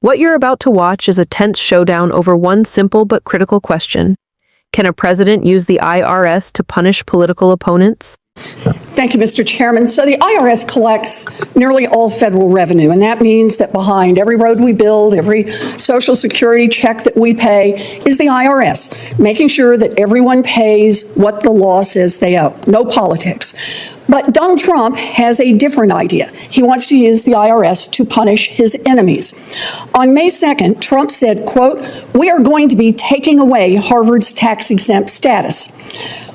What you're about to watch is a tense showdown over one simple but critical question. Can a president use the IRS to punish political opponents? Thank you, Mr. Chairman. So the IRS collects nearly all federal revenue, and that means that behind every road we build, every Social Security check that we pay is the IRS, making sure that everyone pays what the law says they owe. No politics. But Donald Trump has a different idea. He wants to use the IRS to punish his enemies. On May 2nd, Trump said, quote, "We are going to be taking away Harvard's tax-exempt status."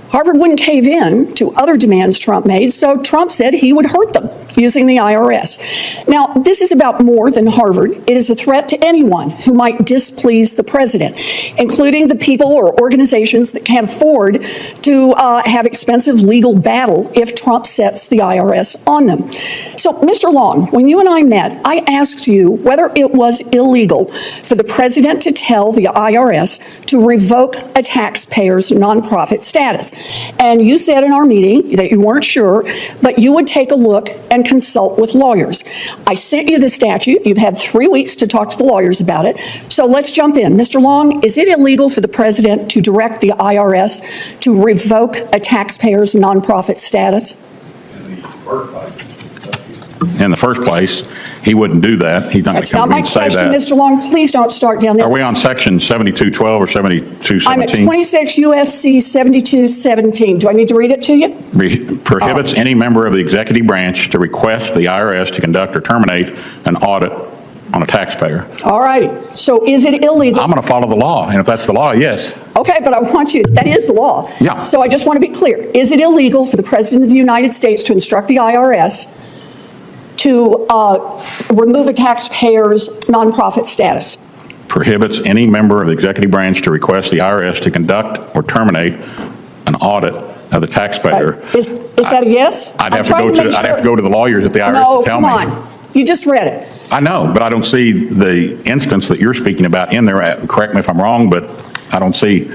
Harvard wouldn't cave in to other demands Trump made, so Trump said he would hurt them using the IRS. Now, this is about more than Harvard. It is a threat to anyone who might displease the president, including the people or organizations that can't afford to have expensive legal battle if Trump sets the IRS on them. So, Mr. Long, when you and I met, I asked you whether it was illegal for the president to tell the IRS to revoke a taxpayer's nonprofit status. And you said in our meeting that you weren't sure, but you would take a look and consult with lawyers. I sent you the statute. You've had 3 weeks to talk to the lawyers about it. So let's jump in. Mr. Long, is it illegal for the president to direct the IRS to revoke a taxpayer's nonprofit status? In the first place, he wouldn't do that. He's not going to come and say that. That's not my question, Mr. Long. Please don't start down this. Are we on section 7212 or 7217? I'm at 26 U.S.C. 7217. Do I need to read it to you? Prohibits any member of the executive branch to request the IRS to conduct or terminate an audit on a taxpayer. All right. So is it illegal? I'm going to follow the law, and if that's the law, yes. Okay, but I want you, that is the law. Yeah. So I just want to be clear. Is it illegal for the President of the United States to instruct the IRS to remove a taxpayer's nonprofit status? Prohibits any member of the executive branch to request the IRS to conduct or terminate an audit of the taxpayer. Is that a yes? I'd have to go to the lawyers at the IRS to tell me. No, come on. You just read it. I know, but I don't see the instance that you're speaking about in there. Correct me if I'm wrong, but I don't see.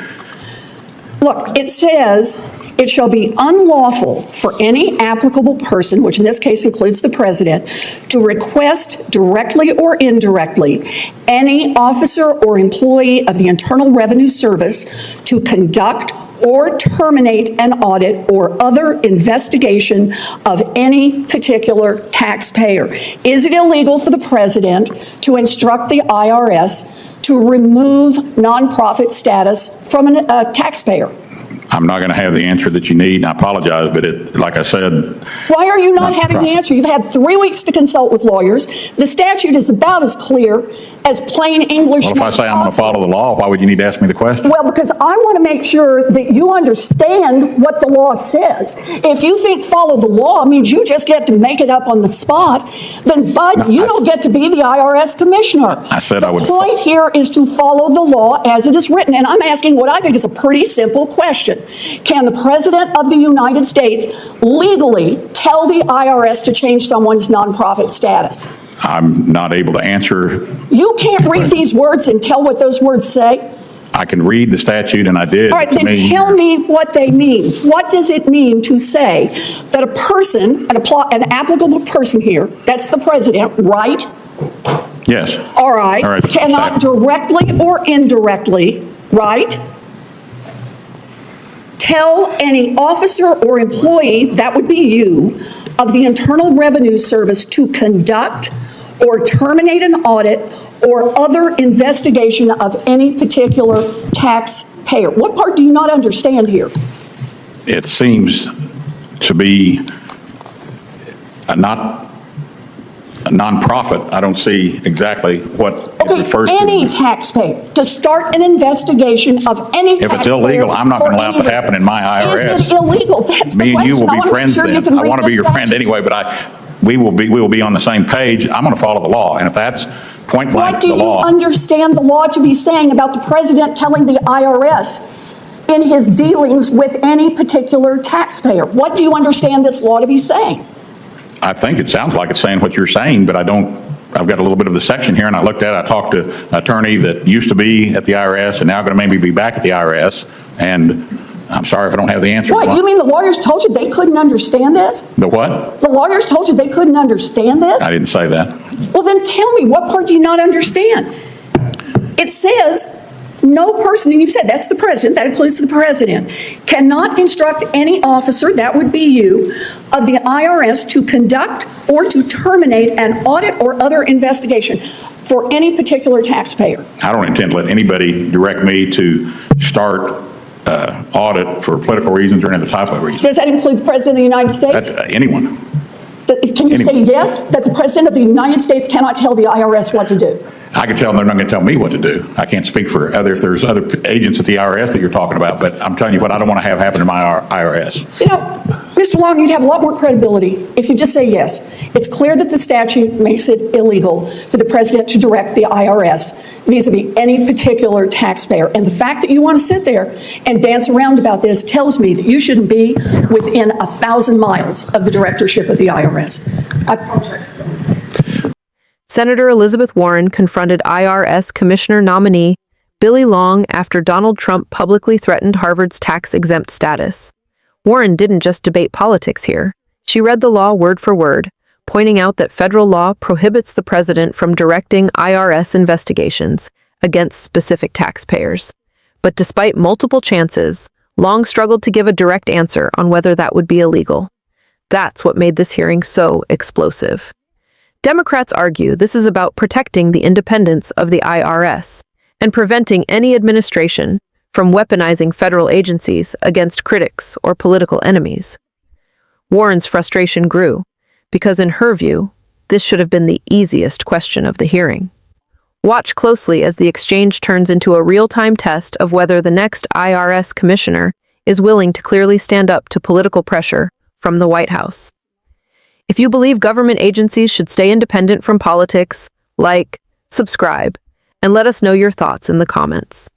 Look, it says, "It shall be unlawful for any applicable person," which in this case includes the president, "to request directly or indirectly any officer or employee of the Internal Revenue Service to conduct or terminate an audit or other investigation of any particular taxpayer." Is it illegal for the president to instruct the IRS to remove nonprofit status from a taxpayer? I'm not going to have the answer that you need, and I apologize, but like I said. Why are you not having the answer? You've had 3 weeks to consult with lawyers. The statute is about as clear as plain English. Well, if I say I'm going to follow the law, why would you need to ask me the question? Well, because I want to make sure that you understand what the law says. If you think follow the law means you just get to make it up on the spot, then, bud, no, you don't get to be the IRS commissioner. I said I would. The point here is to follow the law as it is written, and I'm asking what I think is a pretty simple question. Can the President of the United States legally tell the IRS to change someone's nonprofit status? I'm not able to answer. You can't read these words and tell what those words say? I can read the statute, and I did. All right, then tell me what they mean. What does it mean to say that a person, an applicable person here, that's the president, right? Yes. All right, cannot directly or indirectly, right, tell any officer or employee, that would be you, of the Internal Revenue Service to conduct or terminate an audit or other investigation of any particular taxpayer. What part do you not understand here? It seems to be a nonprofit. I don't see exactly what it refers to. Any taxpayer, to start an investigation of any taxpayer. If it's illegal, I'm not going to allow it to happen in my IRS. Is it illegal? That's the question. Me and you will be friends then. I want to be your friend anyway, but we will be on the same page. I'm going to follow the law, and if that's point blank the law. What do you understand the law to be saying about the president telling the IRS in his dealings with any particular taxpayer? What do you understand this law to be saying? I think it sounds like it's saying what you're saying, but I've got a little bit of the section here, and I looked at it. I talked to an attorney that used to be at the IRS and now going to maybe be back at the IRS, and I'm sorry if I don't have the answer. What, you mean the lawyers told you they couldn't understand this? The what? The lawyers told you they couldn't understand this? I didn't say that. Well, then tell me, what part do you not understand? It says, no person, and you've said that's the president, that includes the president, cannot instruct any officer, that would be you, of the IRS to conduct or to terminate an audit or other investigation for any particular taxpayer. I don't intend to let anybody direct me to start audit for political reasons or any other type of reason. Does that include the president of the United States? That's anyone. Can you say yes, that the president of the United States cannot tell the IRS what to do? I can tell them they're not going to tell me what to do. I can't speak for if there's other agents at the IRS that you're talking about, but I'm telling you what I don't want to have happen to my IRS. You know, Mr. Long, you'd have a lot more credibility if you just say yes. It's clear that the statute makes it illegal for the president to direct the IRS vis-a-vis any particular taxpayer. And the fact that you want to sit there and dance around about this tells me that you shouldn't be within 1,000 miles of the directorship of the IRS. I protest. Senator Elizabeth Warren confronted IRS Commissioner nominee Billy Long after Donald Trump publicly threatened Harvard's tax-exempt status. Warren didn't just debate politics here. She read the law word for word, pointing out that federal law prohibits the president from directing IRS investigations against specific taxpayers. But despite multiple chances, Long struggled to give a direct answer on whether that would be illegal. That's what made this hearing so explosive. Democrats argue this is about protecting the independence of the IRS and preventing any administration from weaponizing federal agencies against critics or political enemies. Warren's frustration grew because, in her view, this should have been the easiest question of the hearing. Watch closely as the exchange turns into a real-time test of whether the next IRS commissioner is willing to clearly stand up to political pressure from the White House. If you believe government agencies should stay independent from politics, like, subscribe, and let us know your thoughts in the comments.